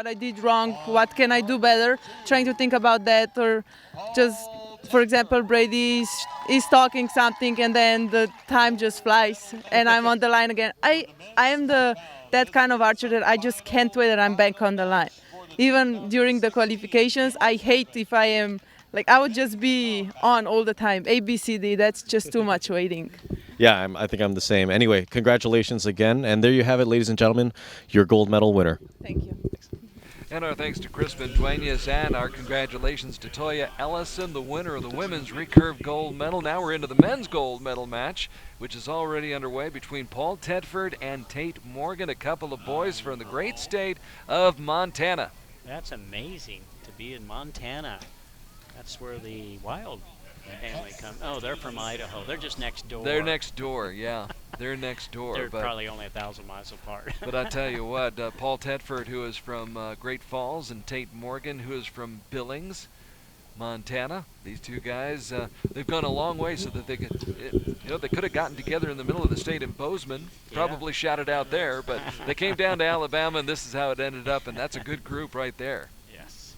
what I did wrong, what can I do better, trying to think about that, or just, for example, Brady is talking something and then the time just flies and I'm on the line again. I am that kind of archer that I just can't wait that I'm back on the line. Even during the qualifications, I hate if I am, like, I would just be on all the time. A, B, C, D, that's just too much waiting. Yeah, I think I'm the same. Anyway, congratulations again. And there you have it, ladies and gentlemen, your gold medal winner. Thank you. And our thanks to Crispin Duenas, and our congratulations to Toya Ellison, the winner of the women's recurve gold medal. Now we're into the men's gold medal match, which is already underway between Paul Tedford and Tate Morgan, a couple of boys from the great state of Montana. That's amazing to be in Montana. That's where the Wild family comes. Oh, they're from Idaho. They're just next door. They're next door, yeah. They're next door. They're probably only 1,000 miles apart. But I tell you what, Paul Tedford, who is from Great Falls, and Tate Morgan, who is from Billings, Montana. These two guys, they've gone a long way so that they could, they could have gotten together in the middle of the state in Bozeman, probably shot it out there, but they came down to Alabama, and this is how it ended up, and that's a good group right there. Yes.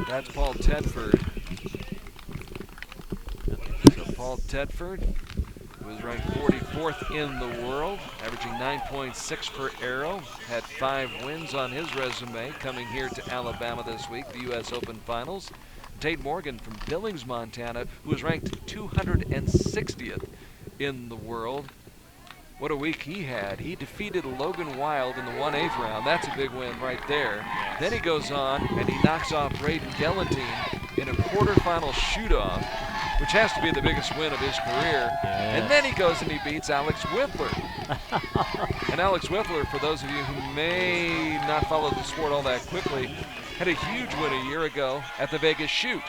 That's Paul Tedford. So Paul Tedford, who was ranked 44th in the world, averaging 9.6 per arrow, had 5 wins on his resume coming here to Alabama this week, the U.S. Open Finals. Tate Morgan from Billings, Montana, who was ranked 260th in the world. What a week he had. He defeated Logan Wild in the 1/8 round. That's a big win right there. Yes. Then he goes on and he knocks off Braden Gelantine in a quarterfinal shoot-off, which has to be the biggest win of his career. Yes. And then he goes and he beats Alex Whiffler. And Alex Whiffler, for those of you who may not follow the sport all that quickly, had a huge win a year ago at the Vegas Shoot,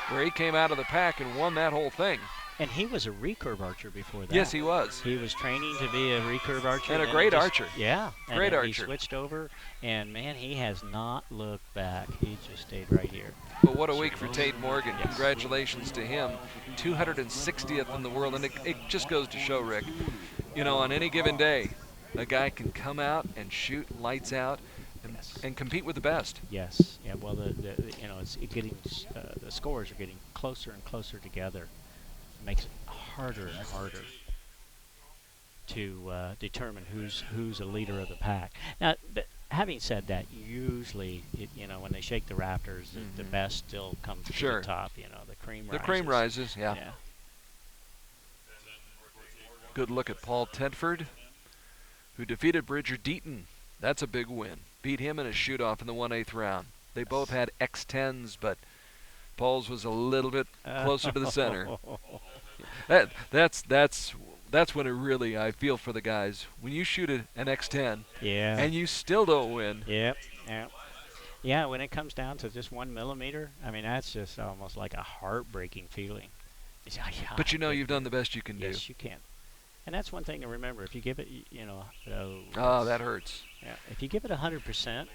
where he came out of the pack and won that whole thing. And he was a recurve archer before that. Yes, he was. He was training to be a recurve archer. And a great archer. Yeah. Great archer. He switched over, and, man, he has not looked back. He just stayed right here. But what a week for Tate Morgan. Yes. Congratulations to him. 260th in the world. And it just goes to show, Rick, on any given day, a guy can come out and shoot lights out and compete with the best. Yes. Yeah, well, it's getting the scores are getting closer and closer together. Makes it harder and harder to determine who's a leader of the pack. Now, having said that, usually, when they shake the rafters, the best still comes to the top. The cream rises. The cream rises, yeah. Good look at Paul Tedford, who defeated Bridger Deaton. That's a big win. Beat him in a shoot-off in the 1/8 round. They both had X10s, but Paul's was a little bit closer to the center. That's when it really, I feel for the guys. When you shoot an X10 and you still don't win. Yep. Yeah, when it comes down to just 1 millimeter, I mean, that's just almost like a heartbreaking feeling. But you've done the best you can do. Yes, you can. And that's one thing to remember. If you give it, that hurts. Yeah. If you give it 100%,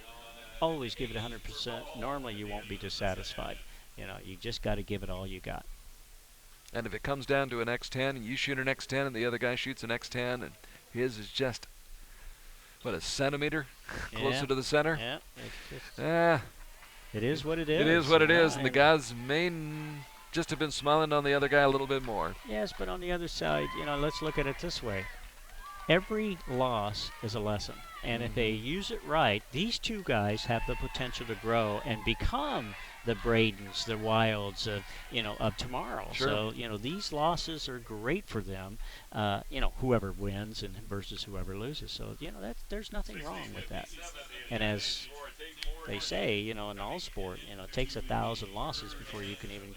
always give it 100%. Normally you won't be dissatisfied. You just got to give it all you got. And if it comes down to an X10 and you shoot an X10 and the other guy shoots an X10 and his is just, a centimeter closer to the center? Yeah. It is what it is. It is what it is, and the guys may just have been smiling on the other guy a little bit more. Yes, but on the other side, let's look at it this way. Every loss is a lesson. And if they use it right, these two guys have the potential to grow and become the Bradens, the Wilds of tomorrow. Sure. So, these losses are great for them, whoever wins and versus whoever loses. So, there's nothing wrong with that. And as they say, in all sport, it takes 1,000 losses before you can even,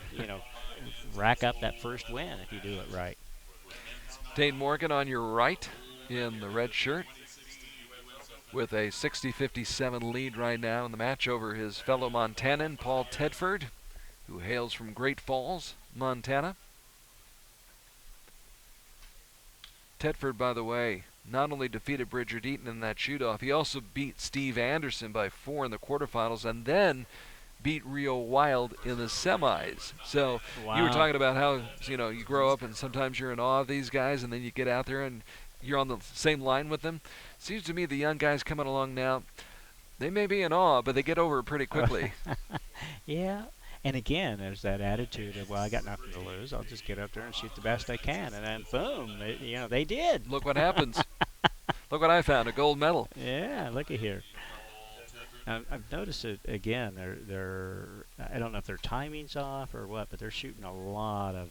rack up that first win if you do it right. Tate Morgan on your right in the red shirt, with a 60-57 lead right now in the match over his fellow Montanan, Paul Tedford, who hails from Great Falls, Montana. Tedford, by the way, not only defeated Bridger Deaton in that shoot-off, he also beat Steve Anderson by 4 in the quarterfinals, and then beat Rio Wild in the semis. So Wow. you were talking about how, you grow up and sometimes you're in awe of these guys, and then you get out there and you're on the same line with them. Seems to me the young guys coming along now, they may be in awe, but they get over it pretty quickly. Yeah. And again, there's that attitude of, well, I got nothing to lose. I'll just get up there and shoot the best I can. And then, boom, they did. Look what happens. Look what I found, a gold medal. Yeah, looky here. I've noticed it again. They're I don't know if their timing's off or what, but they're shooting a lot of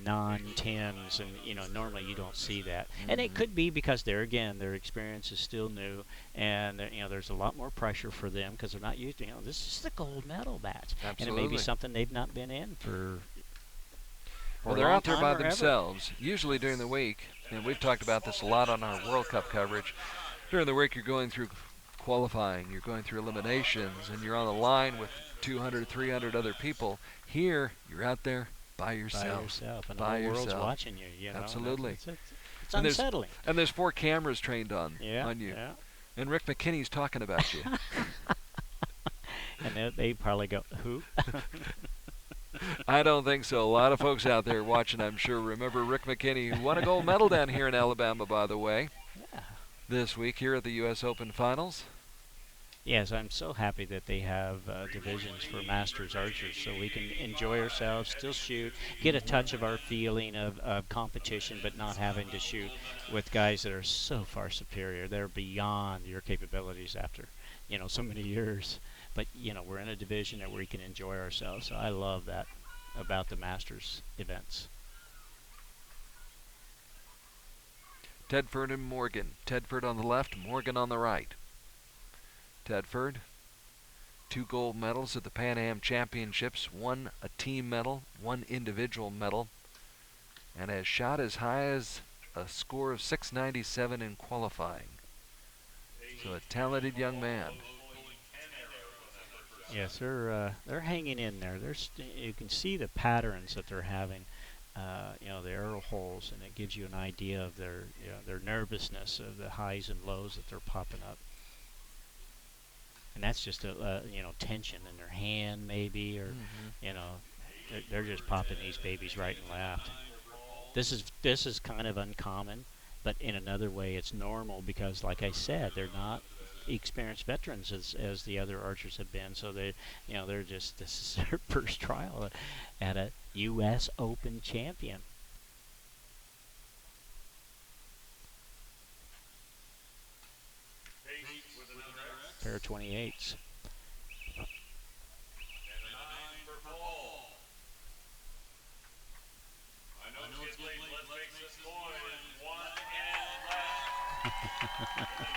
non-tens, and normally you don't see that. And it could be because their experience is still new, and there's a lot more pressure for them because they're not used to. This is the gold medal batch, Absolutely. and it may be something they've not been in for. Well, they're out there by themselves, usually during the week, and we've talked about this a lot on our World Cup coverage. During the week, you're going through qualifying, you're going through eliminations, and you're on the line with 200, 300 other people. Here, you're out there by yourself. And the whole world's watching you. Absolutely. It's unsettling. And there's 4 cameras trained on you. Yeah. And Rick McKinney's talking about you. And they probably go, who? I don't think so. A lot of folks out there watching, I'm sure, remember Rick McKinney, who won a gold medal down here in Alabama, by the way, this week here at the U.S. Open Finals. Yes, I'm so happy that they have divisions for Masters archers so we can enjoy ourselves, still shoot, get a touch of our feeling of competition, but not having to shoot with guys that are so far superior. They're beyond your capabilities after, so many years. But, we're in a division that we can enjoy ourselves. So I love that about the Masters events. Tedford and Morgan. Tedford on the left, Morgan on the right. Tedford, 2 gold medals at the Pan Am Championships, 1 a team medal, 1 individual medal, and has shot as high as a score of 697 in qualifying. So a talented young man. Yes, they're hanging in there. You can see the patterns that they're having, the arrow holes, and it gives you an idea of their nervousness, of the highs and lows that they're popping up. And that's just tension in their hand, maybe, or they're just popping these babies right and left. This is kind of uncommon, but in another way, it's normal because, like I said, they're not experienced veterans as the other archers have been. So they're just, this is their first trial at a U.S. Open champion. Pair of 28s.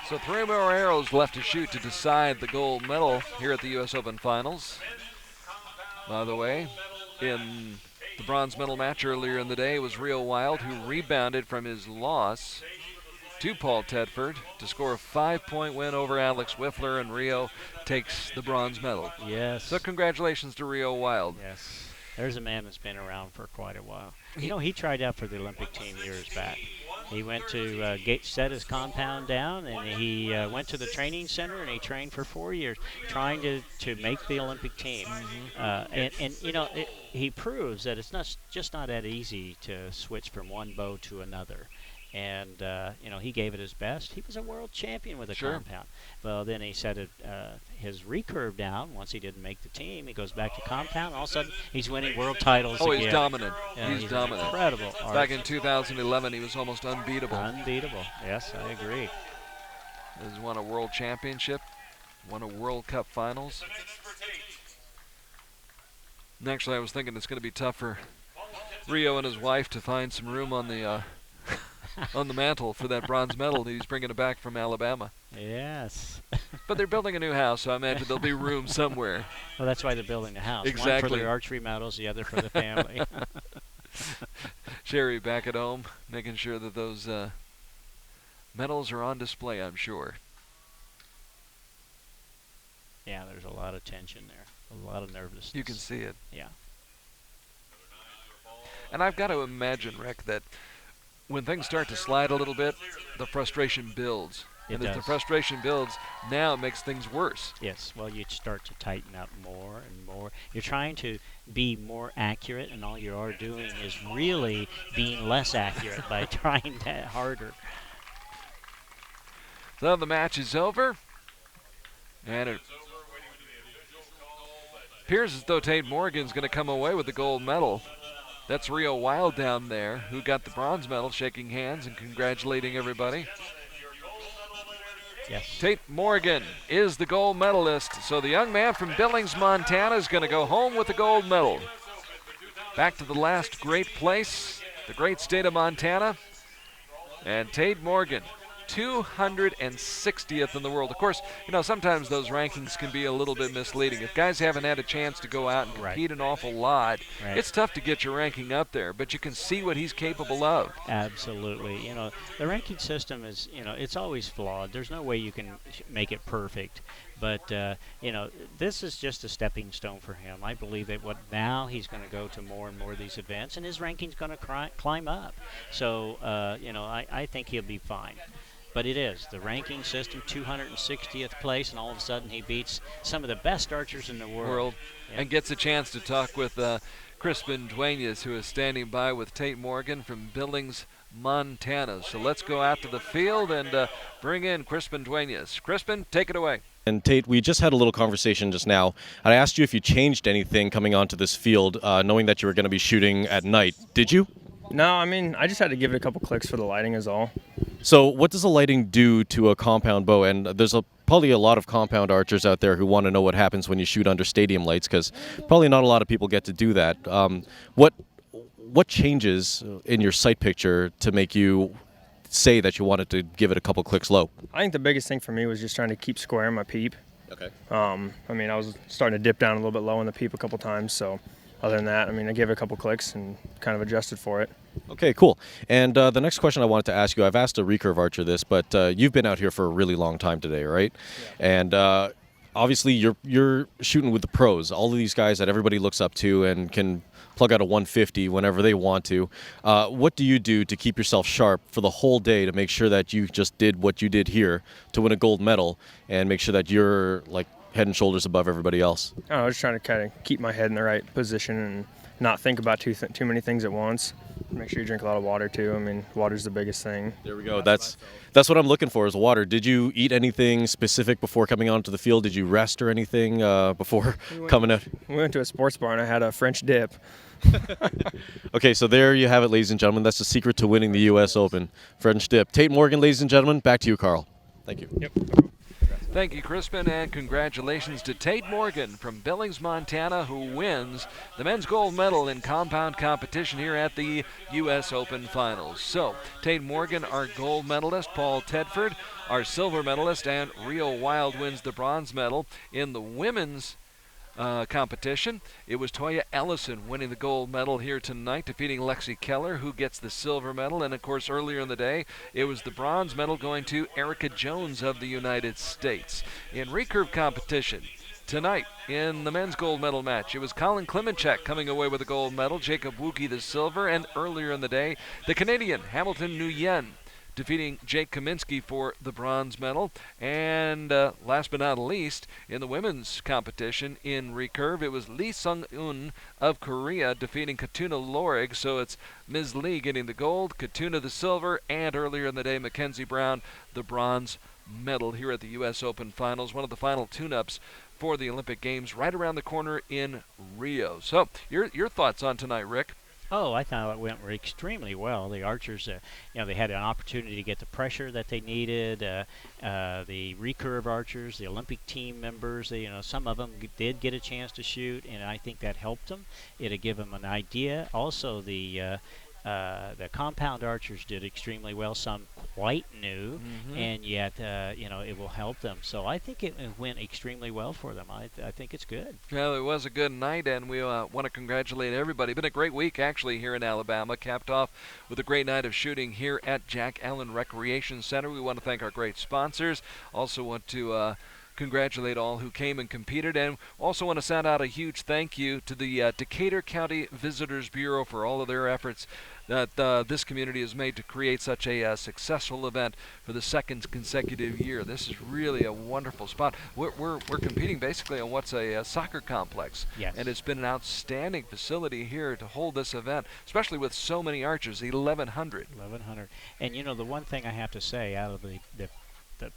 So 3 more arrows left to shoot to decide the gold medal here at the U.S. Open Finals. By the way, in the bronze medal match earlier in the day was Rio Wild, who rebounded from his loss to Paul Tedford to score a 5-point win over Alex Wiffler, and Rio takes the bronze medal. Yes. So congratulations to Rio Wild. Yes. There's a man that's been around for quite a while. He tried out for the Olympic team years back. He went to set his compound down, and he went to the training center, and he trained for 4 years, trying to make the Olympic team. He proves that it's not that easy to switch from one bow to another. And he gave it his best. He was a world champion with a compound. Well, then he set his recurve down. Once he didn't make the team, he goes back to compound. And all of a sudden, he's winning world titles again. He's dominant. Yeah, he's dominant. Incredible. Back in 2011, he was almost unbeatable. Unbeatable. Yes, I agree. He's won a world championship, won a World Cup finals. And actually, I was thinking it's going to be tough for Rio and his wife to find some room on the on the mantle for that bronze medal that he's bringing it back from Alabama. Yes. But they're building a new house, so I imagine there'll be room somewhere. Well, that's why they're building the house. Exactly. One for their archery medals, the other for the family. Sherry back at home, making sure that those medals are on display, I'm sure. Yeah, there's a lot of tension there, a lot of nervousness. You can see it. Yeah. And I've got to imagine, Rick, that when things start to slide a little bit, the frustration builds. And as the does. frustration builds, now it makes things worse. Yes, well, you start to tighten up more and more. You're trying to be more accurate, and all you are doing is really being less accurate by trying that harder. So the match is over, and it appears as though Tate Morgan's going to come away with the gold medal. That's Rio Wild down there, who got the bronze medal, shaking hands and congratulating everybody. Yes. Tate Morgan is the gold medalist, so the young man from Billings, Montana is going to go home with the gold medal. Back to the last great place, the great state of Montana, and Tate Morgan, 260th in the world. Of course, sometimes those rankings can be a little bit misleading. If guys haven't had a chance to go out and compete an awful lot, it's tough to get your ranking up there, but you can see what he's capable of. Absolutely. The ranking system is, it's always flawed. There's no way you can make it perfect. But, this is just a stepping stone for him. I believe that now he's going to go to more and more of these events, and his ranking's going to climb up. So, I think he'll be fine. But it is the ranking system, 260th place, and all of a sudden he beats some of the best archers in the world. And gets a chance to talk with Crispin Duenas, who is standing by with Tate Morgan from Billings, Montana. So let's go out to the field and bring in Crispin Duenas. Crispin, take it away. And Tate, we just had a little conversation just now. I asked you if you changed anything coming onto this field, knowing that you were going to be shooting at night. Did you? No, I just had to give it a couple clicks for the lighting is all. So what does the lighting do to a compound bow? And there's probably a lot of compound archers out there who want to know what happens when you shoot under stadium lights, because probably not a lot of people get to do that. What changes in your sight picture to make you say that you wanted to give it a couple clicks low? I think the biggest thing for me was just trying to keep square in my peep. Okay. I was starting to dip down a little bit low in the peep a couple times, so other than that, I gave it a couple clicks and kind of adjusted for it. Okay, cool. And the next question I wanted to ask you, I've asked a recurve archer this, but you've been out here for a really long time today, right? Yeah. And obviously you're shooting with the pros, all of these guys that everybody looks up to and can plug out a 150 whenever they want to. What do you do to keep yourself sharp for the whole day to make sure that you just did what you did here to win a gold medal and make sure that you're like head and shoulders above everybody else? I was just trying to kind of keep my head in the right position and not think about too many things at once. Make sure you drink a lot of water too. Water's the biggest thing. There we go. That's what I'm looking for is water. Did you eat anything specific before coming onto the field? Did you rest or anything before coming out? We went to a sports bar and I had a French dip. Okay, so there you have it, ladies and gentlemen. That's the secret to winning the U.S. Open. French dip. Tate Morgan, ladies and gentlemen. Back to you, Carl. Thank you. Yep. Thank you, Crispin, and congratulations to Tate Morgan from Billings, Montana, who wins the men's gold medal in compound competition here at the U.S. Open Finals. So, Tate Morgan, our gold medalist, Paul Tedford, our silver medalist, and Rio Wild wins the bronze medal. In the women's competition, it was Toya Ellison winning the gold medal here tonight, defeating Lexi Keller, who gets the silver medal. And of course, earlier in the day, it was the bronze medal going to Erica Jones of the United States. In recurve competition tonight, in the men's gold medal match, it was Colin Klimenchek coming away with the gold medal, Jacob Wuki the silver, and earlier in the day, the Canadian Hamilton Nguyen defeating Jake Kaminsky for the bronze medal. And last but not least, in the women's competition in recurve, it was Lee Sung-eun of Korea defeating Katuna Lorig. So it's Ms. Lee getting the gold, Katuna the silver, and earlier in the day, Mackenzie Brown the bronze medal here at the U.S. Open Finals. One of the final tune-ups for the Olympic Games right around the corner in Rio. So your thoughts on tonight, Rick? Oh, I thought it went extremely well. The archers, they had an opportunity to get the pressure that they needed. The recurve archers, the Olympic team members, some of them did get a chance to shoot, and I think that helped them. It'll give them an idea. Also, the compound archers did extremely well. Some quite new, and yet it will help them. So I think it went extremely well for them. I think it's good. Well, it was a good night, and we want to congratulate everybody. Been a great week actually here in Alabama. Capped off with a great night of shooting here at Jack Allen Recreation Center. We want to thank our great sponsors. Also want to congratulate all who came and competed, and also want to send out a huge thank you to the Decatur County Visitors Bureau for all of their efforts that this community has made to create such a successful event for the second consecutive year. This is really a wonderful spot. We're competing basically on what's a soccer complex. Yes. And it's been an outstanding facility here to hold this event, especially with so many archers, 1,100. 1,100. And you know, the one thing I have to say, out of the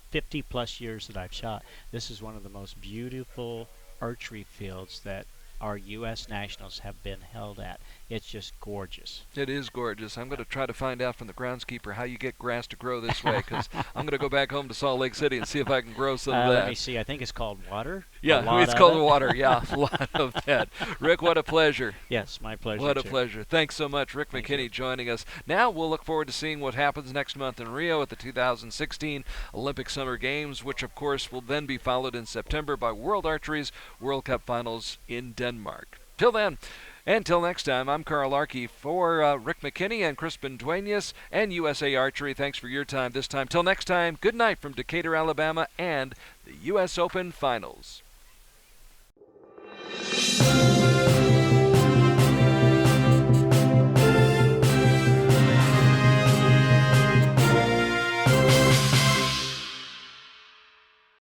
50 plus years that I've shot, this is one of the most beautiful archery fields that our U.S. nationals have been held at. It's just gorgeous. It is gorgeous. I'm going to try to find out from the groundskeeper how you get grass to grow this way, because I'm going to go back home to Salt Lake City and see if I can grow some of that. Let me see. I think it's called water. Yeah, it's called water. Yeah, a lot of that. Rick, what a pleasure. Yes, my pleasure. What a too. pleasure. Thanks so much, Rick McKinney, joining us. Now we'll look forward to seeing what happens next month in Rio at the 2016 Olympic Summer Games, which of course will then be followed in September by World Archery's World Cup Finals in Denmark. Till then, until next time, I'm Carl Larkey for Rick McKinney and Crispin Duenas and USA Archery. Thanks for your time this time. Till next time, good night from Decatur, Alabama, and the U.S. Open Finals.